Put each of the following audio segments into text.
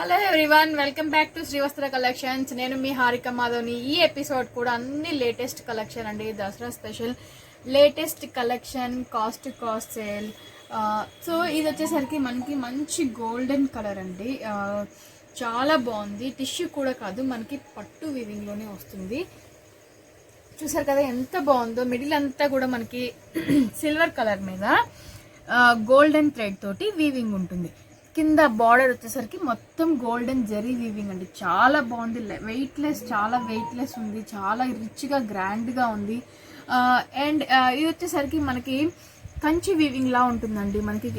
Hello everyone, welcome back to Srivastra collections. నేను మీ హారిక మాధవ్ని. ఈ ఎపిసోడ్ కూడా అన్ని లేటెస్ట్ కలెక్షన్ అండి, Dasara special latest collection, cost sale. So ఇది వచ్చేసరికి మనకి మంచి గోల్డెన్ కలర్ అండి, చాలా బాగుంది. టిష్యూ కూడా కాదు, మనకి పట్టు వీవింగ్లోనే వస్తుంది. చూసారు కదా ఎంత బాగుందో. మిడిల్ అంతా కూడా మనకి సిల్వర్ కలర్ మీద గోల్డెన్ థ్రెడ్ తోటి వీవింగ్ ఉంటుంది. కింద బార్డర్ వచ్చేసరికి మొత్తం గోల్డెన్ జరీ వీవింగ్ అండి, చాలా బాగుంది. వెయిట్లెస్, చాలా వెయిట్లెస్ ఉంది, చాలా రిచ్గా గ్రాండ్గా ఉంది. అండ్ ఇది వచ్చేసరికి మనకి కంచి వీవింగ్ లా ఉంటుందండి. మనకి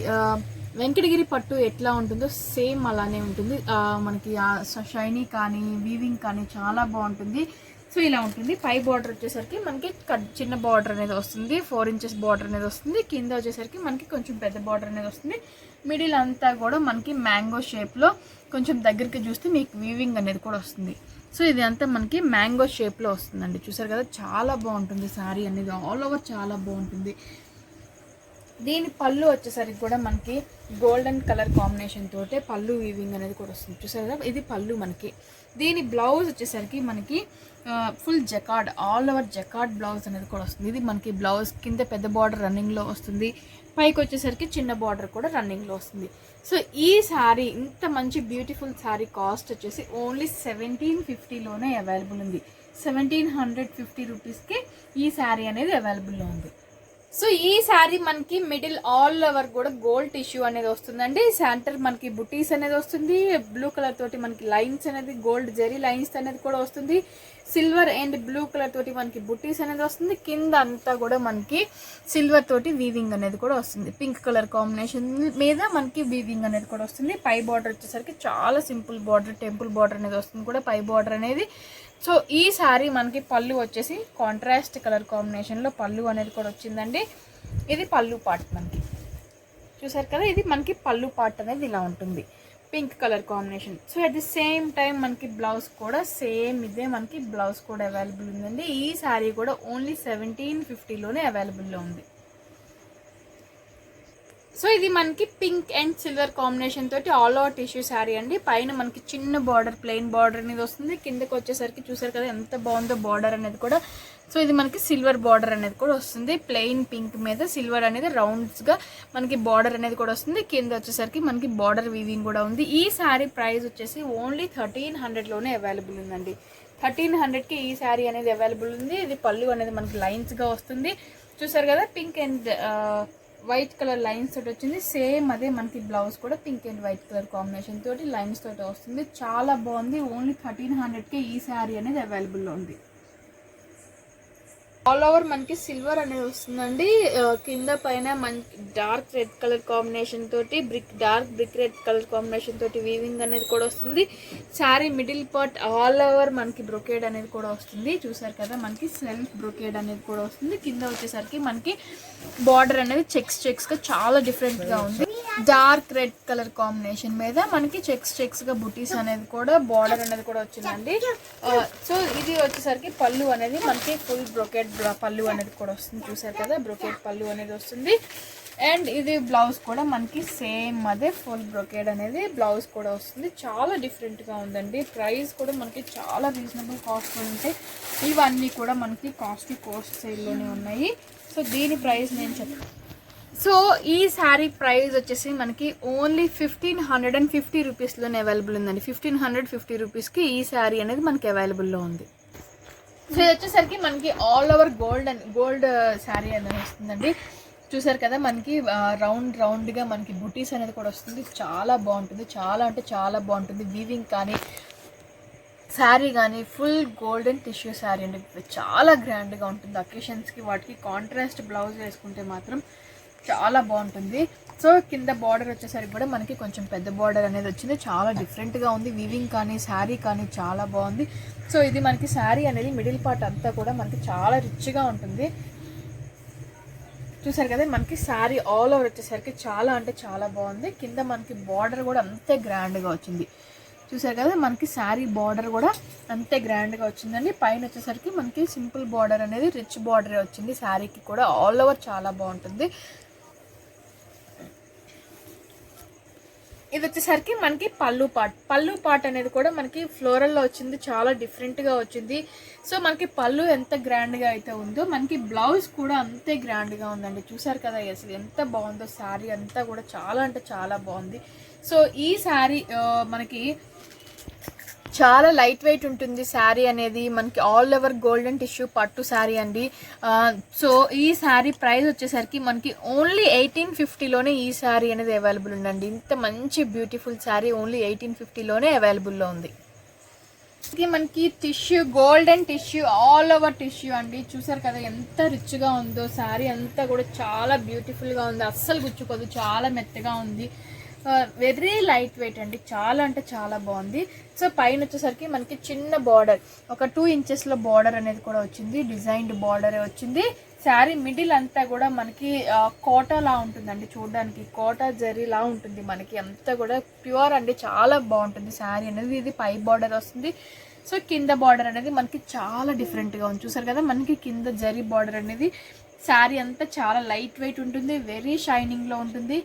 వెంకటగిరి పట్టు ఎట్లా ఉంటుందో సేమ్ అలానే ఉంటుంది. మనకి షైనీ కానీ వీవింగ్ కానీ చాలా బాగుంటుంది. సో ఇలా ఉంటుంది. పై బార్డర్ వచ్చేసరికి మనకి చిన్న బార్డర్ అనేది వస్తుంది, 4 inches బార్డర్ అనేది వస్తుంది. కింద వచ్చేసరికి మనకి కొంచెం పెద్ద బార్డర్ అనేది వస్తుంది. మిడిల్ అంతా కూడా మనకి మ్యాంగో షేప్లో కొంచెం దగ్గరికి చూస్తే మీకు వీవింగ్ అనేది కూడా వస్తుంది. సో ఇది అంతా మనకి మ్యాంగో షేప్లో వస్తుందండి. చూసారు కదా చాలా బాగుంటుంది. శారీ అనేది ఆల్ ఓవర్ చాలా బాగుంటుంది. దీని పళ్ళు వచ్చేసరికి కూడా మనకి గోల్డెన్ కలర్ కాంబినేషన్ తోటే పళ్ళు వీవింగ్ అనేది కూడా వస్తుంది. చూసారు కదా ఇది పళ్ళు మనకి. దీని బ్లౌజ్ వచ్చేసరికి మనకి full jacquard, all over jacquard blouse అనేది కూడా వస్తుంది. ఇది మనకి బ్లౌజ్ కింద పెద్ద బార్డర్ రన్నింగ్లో వస్తుంది, పైకి వచ్చేసరికి చిన్న బార్డర్ కూడా రన్నింగ్లో వస్తుంది. సో ఈ శారీ, ఇంత మంచి బ్యూటిఫుల్ శారీ కాస్ట్ వచ్చేసి ఓన్లీ 1750లోనే అవైలబుల్ ఉంది. 1750 రూపీస్కి ఈ శారీ అనేది అవైలబుల్లో ఉంది. సో ఈ శారీ మనకి మిడిల్ ఆల్ ఓవర్ కూడా గోల్డ్ టిష్యూ అనేది వస్తుందండి. సెంటర్ మనకి బుటీస్ అనేది వస్తుంది. బ్లూ కలర్ తోటి మనకి లైన్స్ అనేది, గోల్డ్ జెరీ లైన్స్ అనేది కూడా వస్తుంది. సిల్వర్ అండ్ బ్లూ కలర్ తోటి మనకి బుటీస్ అనేది వస్తుంది. కింద అంతా కూడా మనకి సిల్వర్ తోటి వీవింగ్ అనేది కూడా వస్తుంది. పింక్ కలర్ కాంబినేషన్ మీద మనకి వీవింగ్ అనేది కూడా వస్తుంది. పై బార్డర్ వచ్చేసరికి చాలా సింపుల్ బార్డర్, టెంపుల్ బార్డర్ అనేది వస్తుంది కూడా పై బార్డర్ అనేది. సో ఈ శారీ మనకి పళ్ళు వచ్చేసి కాంట్రాస్ట్ కలర్ కాంబినేషన్లో పళ్ళు అనేది కూడా వచ్చిందండి. ఇది పళ్ళు పార్ట్ మనకి. చూసారు కదా ఇది మనకి పళ్ళు పార్ట్ అనేది ఇలా ఉంటుంది, pink colour combination. So at the same time మనకి బ్లౌజ్ కూడా సేమ్ ఇదే మనకి బ్లౌజ్ కూడా అవైలబుల్ ఉందండి. ఈ శారీ కూడా ఓన్లీ 1750లోనే అవైలబుల్లో ఉంది. సో ఇది మనకి పింక్ అండ్ సిల్వర్ కాంబినేషన్ తోటి ఆల్ ఓవర్ టిష్యూ శారీ అండి. పైన మనకి చిన్న బార్డర్, ప్లెయిన్ బార్డర్ అనేది వస్తుంది. కిందకి వచ్చేసరికి చూసారు కదా ఎంత బాగుందో బార్డర్ అనేది కూడా. సో ఇది మనకి సిల్వర్ బార్డర్ అనేది కూడా వస్తుంది. ప్లెయిన్ పింక్ మీద సిల్వర్ అనేది రౌండ్స్గా మనకి బార్డర్ అనేది కూడా వస్తుంది. కింద వచ్చేసరికి మనకి బార్డర్ వీవింగ్ కూడా ఉంది. ఈ శారీ ప్రైస్ వచ్చేసి ఓన్లీ 1300లోనే అవైలబుల్ ఉందండి. 1300కి ఈ శారీ అనేది అవైలబుల్ ఉంది. ఇది పళ్ళు అనేది మనకి లైన్స్గా వస్తుంది. చూసారు కదా pink and white colour lines తోటి వచ్చింది. సేమ్ అదే మనకి బ్లౌజ్ కూడా pink and white colour combination తోటి లైన్స్ తోటి వస్తుంది. చాలా బాగుంది. ఓన్లీ 1300కే ఈ శారీ అనేది అవైలబుల్లో ఉంది. ఆల్ ఓవర్ మనకి సిల్వర్ అనేది వస్తుందండి. కింద పైన మనకి డార్క్ రెడ్ కలర్ కాంబినేషన్ తోటి dark brick red colour combination తోటి వీవింగ్ అనేది కూడా వస్తుంది. Sari middle part all over మనకి బ్రొకేడ్ అనేది కూడా వస్తుంది. చూసారు కదా మనకి సెల్ఫ్ బ్రొకేడ్ అనేది కూడా వస్తుంది. కింద వచ్చేసరికి మనకి బార్డర్ అనేది చెక్స్గా చాలా డిఫరెంట్గా ఉంది. డార్క్ రెడ్ కలర్ కాంబినేషన్ మీద మనకి చెక్స్గా బుటీస్ అనేది కూడా బార్డర్ అనేది కూడా వచ్చిందండి. సో ఇది వచ్చేసరికి పళ్ళు అనేది మనకి ఫుల్ బ్రొకేడ్ పళ్ళు అనేది కూడా వస్తుంది. చూసారు కదా బ్రొకేడ్ పళ్ళు అనేది వస్తుంది. అండ్ ఇది బ్లౌజ్ కూడా మనకి సేమ్ అదే ఫుల్ బ్రొకేడ్ అనేది బ్లౌజ్ కూడా వస్తుంది. చాలా డిఫరెంట్గా ఉందండి. ప్రైస్ కూడా మనకి చాలా రీజనబుల్ కాస్ట్ ఉంటాయి. ఇవన్నీ కూడా మనకి కాస్ట్ సేల్లోనే ఉన్నాయి. సో దీని ప్రైస్ నేను చెప్తాను. సో ఈ శారీ ప్రైస్ వచ్చేసి మనకి ఓన్లీ 1550 రూపీస్లోనే అవైలబుల్ ఉందండి. 1550 రూపీస్కి ఈ శారీ అనేది మనకి అవైలబుల్లో ఉంది. సో ఇది వచ్చేసరికి మనకి ఆల్ ఓవర్ గోల్డ్ శారీ అనేది వస్తుందండి. చూసారు కదా మనకి రౌండ్గా మనకి బుటీస్ అనేది కూడా వస్తుంది. చాలా బాగుంటుంది, చాలా అంటే చాలా బాగుంటుంది. వీవింగ్ కానీ శారీ కానీ ఫుల్ గోల్డెన్ టిష్యూ శారీ అండి, చాలా గ్రాండ్గా ఉంటుంది. అకేషన్స్కి వాటికి కాంట్రాస్ట్ బ్లౌజ్ వేసుకుంటే మాత్రం చాలా బాగుంటుంది. సో కింద బార్డర్ వచ్చేసరికి కూడా మనకి కొంచెం పెద్ద బార్డర్ అనేది వచ్చింది. చాలా డిఫరెంట్గా ఉంది. వీవింగ్ కానీ శారీ కానీ చాలా బాగుంది. సో ఇది మనకి శారీ అనేది మిడిల్ పార్ట్ అంతా కూడా మనకి చాలా రిచ్గా ఉంటుంది. చూసారు కదా మనకి శారీ ఆల్ ఓవర్ వచ్చేసరికి చాలా అంటే చాలా బాగుంది. కింద మనకి బార్డర్ కూడా అంతే గ్రాండ్గా వచ్చింది. చూసారు కదా మనకి శారీ బార్డర్ కూడా అంతే గ్రాండ్గా వచ్చిందండి. పైన వచ్చేసరికి మనకి సింపుల్ బార్డర్ అనేది రిచ్ బార్డర్ వచ్చింది. శారీకి కూడా ఆల్ ఓవర్ చాలా బాగుంటుంది. ఇది వచ్చేసరికి మనకి పళ్ళు పార్ట్ అనేది కూడా మనకి ఫ్లోరల్లో వచ్చింది, చాలా డిఫరెంట్గా వచ్చింది. సో మనకి పళ్ళు ఎంత గ్రాండ్గా అయితే ఉందో మనకి బ్లౌజ్ కూడా అంతే గ్రాండ్గా ఉందండి. చూసారు కదా అసలు ఎంత బాగుందో శారీ అంతా కూడా, చాలా అంటే చాలా బాగుంది. సో ఈ శారీ మనకి చాలా లైట్ వెయిట్ ఉంటుంది శారీ అనేది, మనకి ఆల్ ఓవర్ గోల్డెన్ టిష్యూ పట్టు శారీ అండి. సో ఈ శారీ ప్రైస్ వచ్చేసరికి మనకి ఓన్లీ 1850లోనే ఈ శారీ అనేది అవైలబుల్ ఉందండి. ఇంత మంచి బ్యూటిఫుల్ శారీ ఓన్లీ 1850లోనే అవైలబుల్లో ఉంది. మనకి tissue golden tissue all over tissue అండి. చూసారు కదా ఎంత రిచ్గా ఉందో శారీ అంతా కూడా, చాలా బ్యూటిఫుల్గా ఉంది, అస్సలు గుచ్చుకోదు, చాలా మెత్తగా ఉంది, వెరీ లైట్ వెయిట్ అండి, చాలా అంటే చాలా బాగుంది. సో పైన వచ్చేసరికి మనకి చిన్న బార్డర్, ఒక 2 ఇంచెస్లో బార్డర్ అనేది కూడా వచ్చింది, డిజైన్డ్ బార్డర్ వచ్చింది. శారీ మిడిల్ అంతా కూడా మనకి కోటాలా ఉంటుందండి, చూడడానికి కోటా జరీలా ఉంటుంది మనకి, అంతా కూడా ప్యూర్ అండి, చాలా బాగుంటుంది శారీ అనేది. ఇది పై బార్డర్ వస్తుంది. సో కింద బార్డర్ అనేది మనకి చాలా డిఫరెంట్గా ఉంది. చూసారు కదా మనకి కింద జరీ బార్డర్ అనేది. శారీ అంతా చాలా లైట్ వెయిట్ ఉంటుంది, వెరీ షైనింగ్లో ఉంటుంది.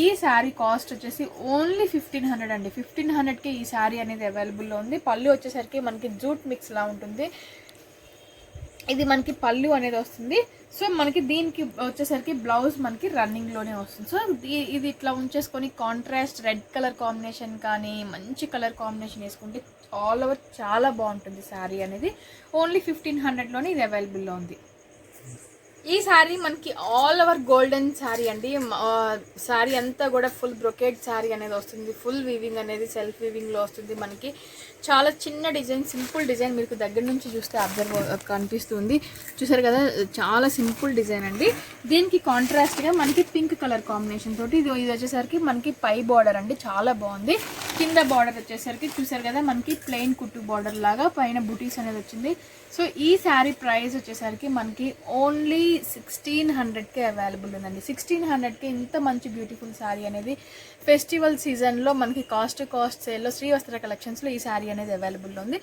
ఈ శారీ కాస్ట్ వచ్చేసి ఓన్లీ 1500 అండి. 1500కి ఈ శారీ అనేది అవైలబుల్లో ఉంది. పళ్ళు వచ్చేసరికి మనకి జూట్ మిక్స్లా ఉంటుంది. ఇది మనకి పళ్ళు అనేది వస్తుంది. సో మనకి దీనికి వచ్చేసరికి బ్లౌజ్ మనకి రన్నింగ్లోనే వస్తుంది. సో ఇది ఇట్లా ఉంచేసుకొని కాంట్రాస్ట్ రెడ్ కలర్ కాంబినేషన్ కానీ మంచి కలర్ కాంబినేషన్ వేసుకుంటే ఆల్ ఓవర్ చాలా బాగుంటుంది శారీ అనేది. ఓన్లీ 1500లోనే ఇది అవైలబుల్లో ఉంది. ఈ శారీ మనకి ఆల్ ఓవర్ గోల్డెన్ శారీ అండి. శారీ అంతా కూడా ఫుల్ బ్రొకేట్ శారీ అనేది వస్తుంది. ఫుల్ వీవింగ్ అనేది సెల్ఫ్ వీవింగ్లో వస్తుంది. మనకి చాలా చిన్న డిజైన్, సింపుల్ డిజైన్, మీకు దగ్గర నుంచి చూస్తే అబ్జర్వ్ కనిపిస్తుంది. చూసారు కదా చాలా సింపుల్ డిజైన్ అండి. దీనికి కాంట్రాస్ట్గా మనకి పింక్ కలర్ కాంబినేషన్ తోటి ఇది వచ్చేసరికి మనకి పై బార్డర్ అండి, చాలా బాగుంది. కింద బార్డర్ వచ్చేసరికి చూసారు కదా మనకి ప్లెయిన్ కుట్టు బార్డర్ లాగా పైన బుటీస్ అనేది వచ్చింది. సో ఈ శారీ ప్రైస్ వచ్చేసరికి మనకి ఓన్లీ 1600కే అవైలబుల్ ఉందండి. 1600కి ఇంత మంచి బ్యూటిఫుల్ శారీ అనేది ఫెస్టివల్ సీజన్లో మనకి కాస్ట్ సేల్లో శ్రీవస్త్ర కలెక్షన్స్లో ఈ శారీ అనేది అవైలబుల్లో ఉంది.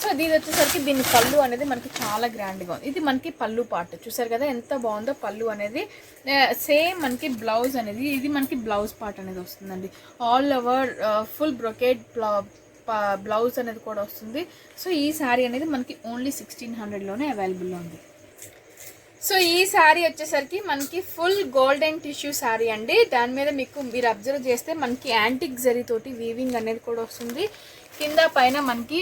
సో దీని వచ్చేసరికి దీని పళ్ళు అనేది మనకి చాలా గ్రాండ్గా ఉంది. ఇది మనకి పళ్ళు పార్ట్ చూసారు కదా ఎంత బాగుందో పళ్ళు అనేది. సేమ్ మనకి బ్లౌజ్ అనేది, ఇది మనకి బ్లౌజ్ పార్ట్ అనేది వస్తుందండి. All over full brocade blouse అనేది కూడా వస్తుంది. సో ఈ శారీ అనేది మనకి ఓన్లీ 1600లోనే అవైలబుల్లో ఉంది. సో ఈ శారీ వచ్చేసరికి మనకి ఫుల్ గోల్డెన్ టిష్యూ శారీ అండి. దాని మీద మీరు అబ్జర్వ్ చేస్తే మనకి యాంటిక్ జరీ తోటి వీవింగ్ అనేది కూడా వస్తుంది. కింద పైన మనకి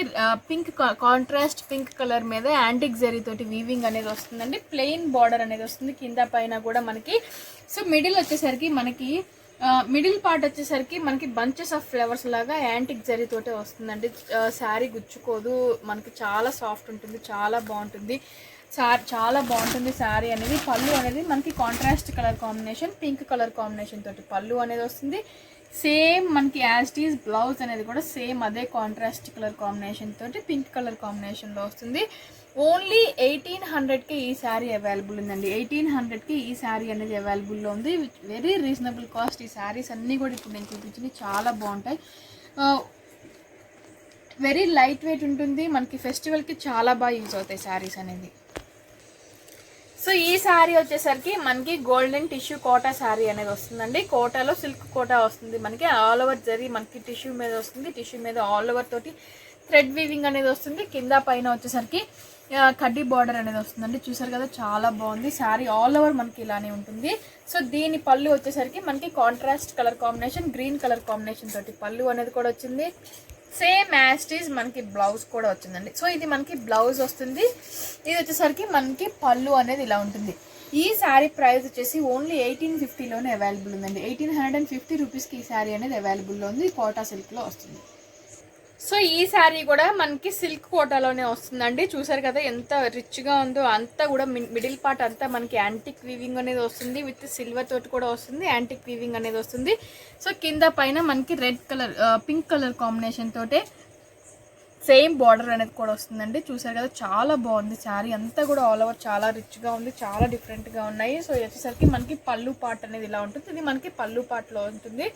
పింక్ కాంట్రాస్ట్ పింక్ కలర్ మీద యాంటిక్ జరీ తోటి వీవింగ్ అనేది వస్తుందండి. ప్లెయిన్ బార్డర్ అనేది వస్తుంది కింద పైన కూడా మనకి. సో మిడిల్ వచ్చేసరికి మనకి మిడిల్ పార్ట్ వచ్చేసరికి మనకి బంచెస్ ఆఫ్ ఫ్లవర్స్ లాగా యాంటిక్ జరీ తోటే వస్తుందండి. శారీ గుచ్చుకోదు, మనకి చాలా సాఫ్ట్ ఉంటుంది, చాలా బాగుంటుంది. చాలా బాగుంటుంది శారీ అనేది. పళ్ళు అనేది మనకి contrast colour combination, pink colour combination తోటి పళ్ళు అనేది వస్తుంది. సేమ్ మనకి యాజ్ ఇట్ ఈజ్ బ్లౌజ్ అనేది కూడా సేమ్ అదే కాంట్రాస్ట్ కలర్ కాంబినేషన్ తోటి పింక్ కలర్ కాంబినేషన్లో వస్తుంది. ఓన్లీ 1800కి ఈ శారీ అవైలబుల్ ఉందండి. 1800కి ఈ శారీ అనేది అవైలబుల్లో ఉంది. Very reasonable cost. ఈ శారీస్ అన్నీ కూడా ఇప్పుడు నేను చూపించింది చాలా బాగుంటాయి. వెరీ లైట్ వెయిట్ ఉంటుంది. మనకి ఫెస్టివల్కి చాలా బాగా యూజ్ అవుతాయి శారీస్ అనేది. సో ఈ శారీ వచ్చేసరికి మనకి గోల్డెన్ టిష్యూ కోటా శారీ అనేది వస్తుందండి. కోటాలో సిల్క్ కోటా వస్తుంది మనకి. ఆల్ ఓవర్ జరీ మనకి టిష్యూ మీద వస్తుంది. టిష్యూ మీద ఆల్ ఓవర్ తోటి థ్రెడ్ వీవింగ్ అనేది వస్తుంది. కింద పైన వచ్చేసరికి కడ్డీ బార్డర్ అనేది వస్తుందండి. చూసారు కదా చాలా బాగుంది శారీ. ఆల్ ఓవర్ మనకి ఇలానే ఉంటుంది. సో దీని పళ్ళు వచ్చేసరికి మనకి contrast colour combination, green colour combination తోటి పళ్ళు అనేది కూడా వచ్చింది. సేమ్ యాస్టీజ్ మనకి బ్లౌజ్ కూడా వచ్చిందండి. సో ఇది మనకి బ్లౌజ్ వస్తుంది. ఇది వచ్చేసరికి మనకి పళ్ళు అనేది ఇలా ఉంటుంది. ఈ శారీ ప్రైస్ వచ్చేసి ఓన్లీ 1850లోనే అవైలబుల్ ఉందండి. 1850 రూపీస్కి ఈ శారీ అనేది అవైలబుల్లో ఉంది. కోటా సిల్క్లో వస్తుంది. సో ఈ శారీ కూడా మనకి సిల్క్ కోటాలోనే వస్తుందండి. చూసారు కదా ఎంత రిచ్గా ఉందో. అంతా కూడా మిడిల్ పార్ట్ అంతా మనకి యాంటిక్ వీవింగ్ అనేది వస్తుంది. విత్ సిల్వర్ తోటి కూడా వస్తుంది. యాంటిక్ వీవింగ్ అనేది వస్తుంది. సో కింద పైన మనకి red colour pink colour combination తోటే సేమ్ బార్డర్ అనేది కూడా వస్తుందండి. చూసారు కదా చాలా బాగుంది శారీ అంతా కూడా. ఆల్ ఓవర్ చాలా రిచ్గా ఉంది, చాలా డిఫరెంట్గా ఉన్నాయి. సో వచ్చేసరికి మనకి పళ్ళు పార్ట్ అనేది ఇలా ఉంటుంది. ఇది మనకి పళ్ళు పార్ట్లో ఉంటుంది.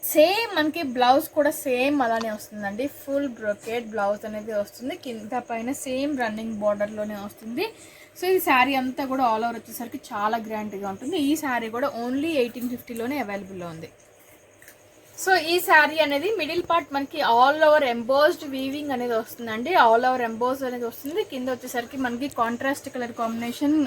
సేమ్ మనకి బ్లౌజ్ కూడా సేమ్ అలానే వస్తుందండి. ఫుల్ బ్రొకేట్ బ్లౌజ్ అనేది వస్తుంది. కింద పైన సేమ్ రన్నింగ్ బార్డర్లోనే వస్తుంది. సో ఈ శారీ అంతా కూడా ఆల్ ఓవర్ వచ్చేసరికి చాలా గ్రాండ్గా ఉంటుంది. ఈ శారీ కూడా ఓన్లీ 1850లోనే అవైలబుల్లో ఉంది. సో ఈ శారీ అనేది మిడిల్ పార్ట్ మనకి ఆల్ ఓవర్ ఎంబోస్డ్ వీవింగ్ అనేది వస్తుందండి. ఆల్ ఓవర్ ఎంబోస్ అనేది వస్తుంది. కింద వచ్చేసరికి మనకి కాంట్రాస్ట్ కలర్ కాంబినేషన్,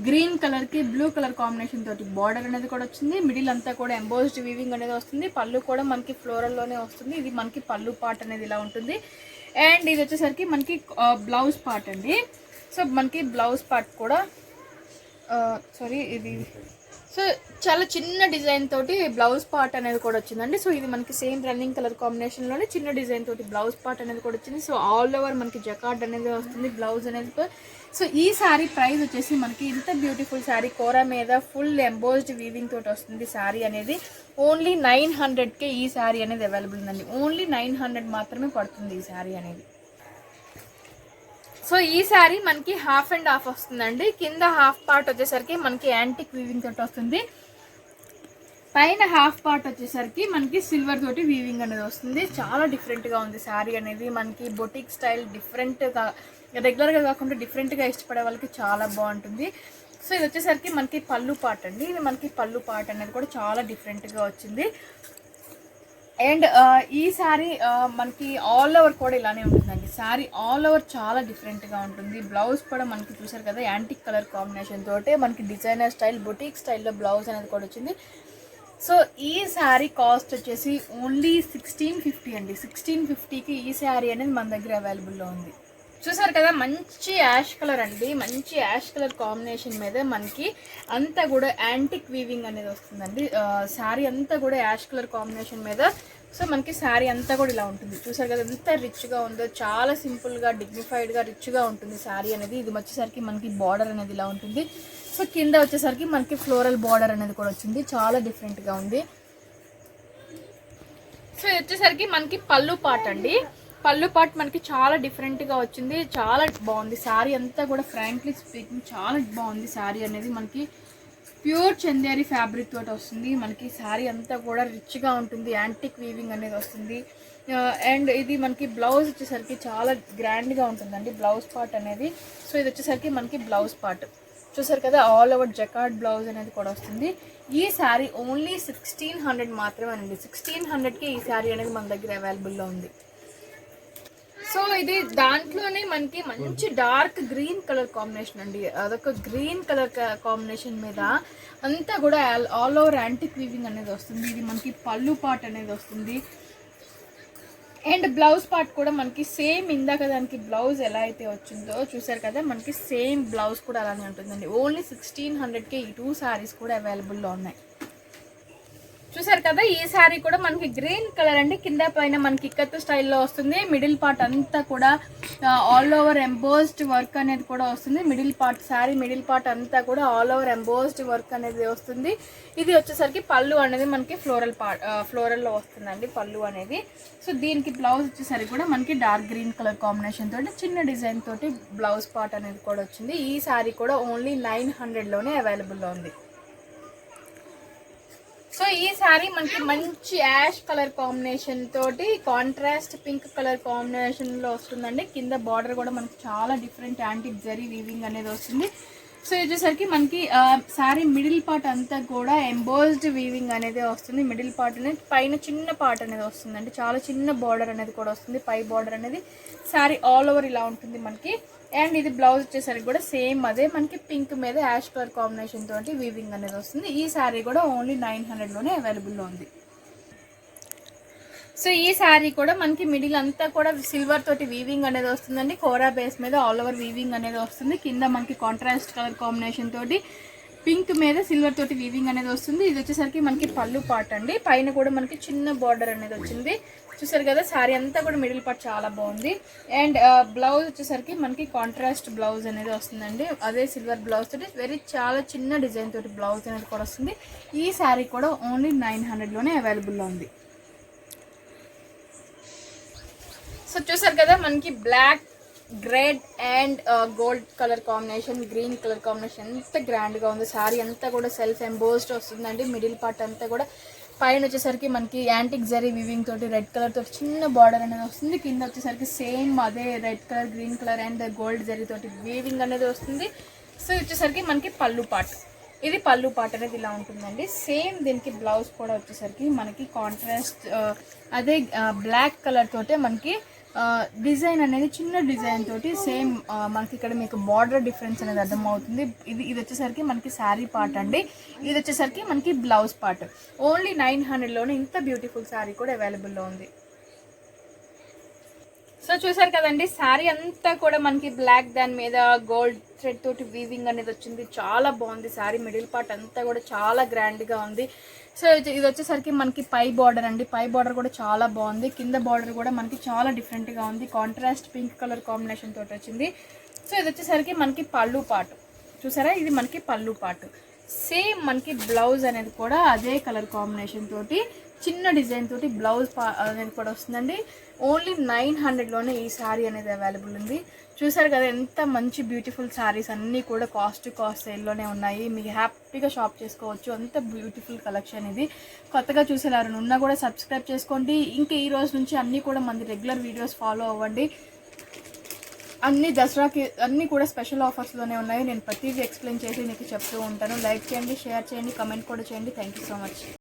గ్రీన్ కలర్కి బ్లూ కలర్ కాంబినేషన్ తోటి బార్డర్ అనేది కూడా వచ్చింది. మిడిల్ అంతా కూడా ఎంబోస్డ్ వీవింగ్ అనేది వస్తుంది. పళ్ళు కూడా మనకి ఫ్లోరల్లోనే వస్తుంది. ఇది మనకి పళ్ళు పార్ట్ అనేది ఇలా ఉంటుంది. అండ్ ఇది వచ్చేసరికి మనకి బ్లౌజ్ పార్ట్ అండి. సో మనకి బ్లౌజ్ పార్ట్ కూడా ఇది సో చాలా చిన్న డిజైన్ తోటి బ్లౌజ్ పార్ట్ అనేది కూడా వచ్చిందండి. సో ఇది మనకి సేమ్ రన్నింగ్ కలర్ కాంబినేషన్లోనే చిన్న డిజైన్ తోటి బ్లౌజ్ పార్ట్ అనేది కూడా వచ్చింది. సో ఆల్ ఓవర్ మనకి జకార్డ్ అనేది వస్తుంది, బ్లౌజ్ అనేది. సో ఈ శారీ ప్రైస్ వచ్చేసి మనకి ఇంత బ్యూటిఫుల్ శారీ కోరా మీద ఫుల్ ఎంబోస్డ్ వీవింగ్ తోటి వస్తుంది శారీ అనేది. ఓన్లీ 900కే ఈ శారీ అనేది అవైలబుల్ ఉందండి. ఓన్లీ 900 మాత్రమే పడుతుంది ఈ శారీ అనేది. సో ఈ శారీ మనకి హాఫ్ అండ్ హాఫ్ వస్తుందండి. కింద హాఫ్ పార్ట్ వచ్చేసరికి మనకి యాంటిక్ వీవింగ్ తోటి వస్తుంది. పైన హాఫ్ పార్ట్ వచ్చేసరికి మనకి సిల్వర్ తోటి వీవింగ్ అనేది వస్తుంది. చాలా డిఫరెంట్గా ఉంది శారీ అనేది. మనకి బొటిక్ స్టైల్ డిఫరెంట్గా, రెగ్యులర్గా కాకుండా డిఫరెంట్గా ఇష్టపడే వాళ్ళకి చాలా బాగుంటుంది. సో ఇది వచ్చేసరికి మనకి పళ్ళు పార్ట్ అండి. ఇది మనకి పళ్ళు పార్ట్ అనేది కూడా చాలా డిఫరెంట్గా వచ్చింది. అండ్ ఈ శారీ మనకి ఆల్ ఓవర్ కూడా ఇలానే ఉంటుందండి. శారీ ఆల్ ఓవర్ చాలా డిఫరెంట్గా ఉంటుంది. బ్లౌజ్ కూడా మనకి చూసారు కదా యాంటిక్ కలర్ కాంబినేషన్ తోటే మనకి డిజైనర్ స్టైల్ బొటిక్ స్టైల్లో బ్లౌజ్ అనేది కూడా వచ్చింది. సో ఈ శారీ కాస్ట్ వచ్చేసి ఓన్లీ 1650 అండి. 1650కి ఈ శారీ అనేది మన దగ్గర అవైలబుల్లో ఉంది. చూసారు కదా మంచి యాష్ కలర్ అండి. మంచి యాష్ కలర్ కాంబినేషన్ మీద మనకి అంతా కూడా యాంటిక్ వీవింగ్ అనేది వస్తుందండి. శారీ అంతా కూడా యాష్ కలర్ కాంబినేషన్ మీద. సో మనకి శారీ అంతా కూడా ఇలా ఉంటుంది. చూసారు కదా ఎంత రిచ్గా ఉందో. చాలా సింపుల్గా డిగ్నిఫైడ్గా రిచ్గా ఉంటుంది శారీ అనేది. ఇది వచ్చేసరికి మనకి బార్డర్ అనేది ఇలా ఉంటుంది. సో కింద వచ్చేసరికి మనకి ఫ్లోరల్ బార్డర్ అనేది కూడా వచ్చింది. చాలా డిఫరెంట్గా ఉంది. సో ఇది వచ్చేసరికి మనకి పళ్ళు పార్ట్ అండి. పళ్ళు పార్ట్ మనకి చాలా డిఫరెంట్గా వచ్చింది. చాలా బాగుంది శారీ అంతా కూడా. ఫ్రాంక్లీ స్పీకింగ్ చాలా బాగుంది శారీ అనేది. మనకి ప్యూర్ చందేరి ఫ్యాబ్రిక్ తోటి వస్తుంది. మనకి శారీ అంతా కూడా రిచ్గా ఉంటుంది. యాంటిక్ వీవింగ్ అనేది వస్తుంది. అండ్ ఇది మనకి బ్లౌజ్ వచ్చేసరికి చాలా గ్రాండ్గా ఉంటుందండి బ్లౌజ్ పార్ట్ అనేది. సో ఇది వచ్చేసరికి మనకి బ్లౌజ్ పార్ట్ చూసారు కదా ఆల్ ఓవర్ జకార్డ్ బ్లౌజ్ అనేది కూడా వస్తుంది. ఈ శారీ ఓన్లీ 1600 మాత్రమే అండి. 1600కి ఈ శారీ అనేది మన దగ్గర అవైలబుల్లో ఉంది. సో ఇది దాంట్లోనే మనకి మంచి డార్క్ గ్రీన్ కలర్ కాంబినేషన్ అండి. అదొక గ్రీన్ కలర్ కాంబినేషన్ మీద అంతా కూడా ఆల్ ఓవర్ యాంటిక్ వీవింగ్ అనేది వస్తుంది. ఇది మనకి పళ్ళు పార్ట్ అనేది వస్తుంది. అండ్ బ్లౌజ్ పార్ట్ కూడా మనకి సేమ్ ఇందాక దానికి బ్లౌజ్ ఎలా అయితే వచ్చిందో చూసారు కదా మనకి సేమ్ బ్లౌజ్ కూడా అలానే ఉంటుందండి. ఓన్లీ 1600కే ఈ 2 శారీస్ కూడా అవైలబుల్లో ఉన్నాయి. చూసారు కదా ఈ శారీ కూడా మనకి గ్రీన్ కలర్ అండి. కింద పైన మనకి ఇక్కత్ స్టైల్లో వస్తుంది. మిడిల్ పార్ట్ అంతా కూడా ఆల్ ఓవర్ ఎంబోస్డ్ వర్క్ అనేది కూడా వస్తుంది. Middle part sari middle part అంతా కూడా ఆల్ ఓవర్ ఎంబోస్డ్ వర్క్ అనేది వస్తుంది. ఇది వచ్చేసరికి పళ్ళు అనేది మనకి ఫ్లోరల్లో వస్తుందండి పళ్ళు అనేది. సో దీనికి బ్లౌజ్ వచ్చేసరికి కూడా మనకి డార్క్ గ్రీన్ కలర్ కాంబినేషన్ తోటి చిన్న డిజైన్ తోటి బ్లౌజ్ పార్ట్ అనేది కూడా వచ్చింది. ఈ శారీ కూడా ఓన్లీ 900లోనే అవైలబుల్లో ఉంది. సో ఈ శారీ మనకి మంచి యాష్ కలర్ కాంబినేషన్ తోటి కాంట్రాస్ట్ పింక్ కలర్ కాంబినేషన్లో వస్తుందండి. కింద బార్డర్ కూడా మనకి చాలా డిఫరెంట్ యాంటిక్ జరీ వీవింగ్ అనేది వస్తుంది. సో ఇది వచ్చేసరికి మనకి శారీ మిడిల్ పార్ట్ అంతా కూడా ఎంబోస్డ్ వీవింగ్ అనేది వస్తుంది. మిడిల్ పార్ట్ అనేది పైన చిన్న పార్ట్ అనేది వస్తుందండి. చాలా చిన్న బార్డర్ అనేది కూడా వస్తుంది. పై బార్డర్ అనేది శారీ ఆల్ ఓవర్ ఇలా ఉంటుంది మనకి. అండ్ ఇది బ్లౌజ్ వచ్చేసరికి కూడా సేమ్ అదే మనకి పింక్ మీద యాష్ కలర్ కాంబినేషన్ తోటి వీవింగ్ అనేది వస్తుంది. ఈ శారీ కూడా ఓన్లీ 900లోనే అవైలబుల్లో ఉంది. సో ఈ శారీ కూడా మనకి మిడిల్ అంతా కూడా సిల్వర్ తోటి వీవింగ్ అనేది వస్తుందండి. కోరా బేస్ మీద ఆల్ ఓవర్ వీవింగ్ అనేది వస్తుంది. కింద మనకి కాంట్రాస్ట్ కలర్ కాంబినేషన్ తోటి పింక్ మీద సిల్వర్ తోటి వీవింగ్ అనేది వస్తుంది. ఇది వచ్చేసరికి మనకి పళ్ళు పార్ట్ అండి. పైన కూడా మనకి చిన్న బార్డర్ అనేది వచ్చింది. చూసారు కదా శారీ అంతా కూడా మిడిల్ పార్ట్ చాలా బాగుంది. అండ్ బ్లౌజ్ వచ్చేసరికి మనకి కాంట్రాస్ట్ బ్లౌజ్ అనేది వస్తుందండి. అదే సిల్వర్ బ్లౌజ్ తోటి చాలా చిన్న డిజైన్ తోటి బ్లౌజ్ అనేది కూడా వస్తుంది. ఈ శారీ కూడా ఓన్లీ 900లోనే అవైలబుల్లో ఉంది. సో చూసారు కదా మనకి black red and gold colour combination green colour combination ఎంత గ్రాండ్గా ఉంది. శారీ అంతా కూడా సెల్ఫ్ ఎంబోస్డ్ వస్తుందండి. మిడిల్ పార్ట్ అంతా కూడా పైన వచ్చేసరికి మనకి యాంటిక్ జరీ వీవింగ్ తోటి రెడ్ కలర్ తోటి చిన్న బార్డర్ అనేది వస్తుంది. కింద వచ్చేసరికి సేమ్ అదే red colour, green colour and gold zari తోటి వీవింగ్ అనేది వస్తుంది. సో వచ్చేసరికి మనకి పళ్ళు పార్ట్, ఇది పళ్ళు పార్ట్ అనేది ఇలా ఉంటుందండి. సేమ్ దీనికి బ్లౌజ్ కూడా వచ్చేసరికి మనకి కాంట్రాస్ట్ అదే బ్లాక్ కలర్ తోటే మనకి డిజైన్ అనేది చిన్న డిజైన్ తోటి సేమ్ మనకి ఇక్కడ మీకు బార్డర్ డిఫరెన్స్ అనేది అర్థమవుతుంది. ఇది వచ్చేసరికి మనకి శారీ పార్ట్ అండి. ఇది వచ్చేసరికి మనకి బ్లౌజ్ పార్ట్. ఓన్లీ 900లోనే ఇంత బ్యూటిఫుల్ శారీ కూడా అవైలబుల్లో ఉంది. సో చూసారు కదండి, శారీ అంతా కూడా మనకి బ్లాక్, దాని మీద గోల్డ్ థ్రెడ్ తోటి వీవింగ్ అనేది వచ్చింది. చాలా బాగుంది శారీ. మిడిల్ పార్ట్ అంతా కూడా చాలా గ్రాండ్గా ఉంది. సో ఇది వచ్చేసరికి మనకి పై బార్డర్ అండి. పై బార్డర్ కూడా చాలా బాగుంది. కింద బార్డర్ కూడా మనకి చాలా డిఫరెంట్గా ఉంది. కాంట్రాస్ట్ పింక్ కలర్ కాంబినేషన్ తోటి వచ్చింది. సో ఇది వచ్చేసరికి మనకి పళ్ళు పార్ట్. చూసారా, ఇది మనకి పళ్ళు పార్ట్. సేమ్ మనకి బ్లౌజ్ అనేది కూడా అదే కలర్ కాంబినేషన్ తోటి చిన్న డిజైన్ తోటి బ్లౌజ్ అనేది కూడా వస్తుందండి. ఓన్లీ 900లోనే ఈ శారీ అనేది అవైలబుల్ ఉంది. చూసారు కదా ఎంత మంచి బ్యూటిఫుల్ శారీస్ అన్నీ కూడా కాస్ట్ సేల్లోనే ఉన్నాయి. మీకు హ్యాపీగా షాప్ చేసుకోవచ్చు. అంత బ్యూటిఫుల్ కలెక్షన్ ఇది. కొత్తగా చూసేవారు ఉన్నా కూడా సబ్స్క్రైబ్ చేసుకోండి. ఇంకా ఈ రోజు నుంచి అన్నీ కూడా మంది రెగ్యులర్ వీడియోస్ ఫాలో అవ్వండి. అన్ని దసరాకి అన్నీ కూడా స్పెషల్ ఆఫర్స్లోనే ఉన్నాయి. నేను ప్రతిదీ ఎక్స్ప్లెయిన్ చేసి మీకు చెప్తూ ఉంటాను. లైక్ చేయండి, షేర్ చేయండి, కమెంట్ కూడా చేయండి. Thank you so much.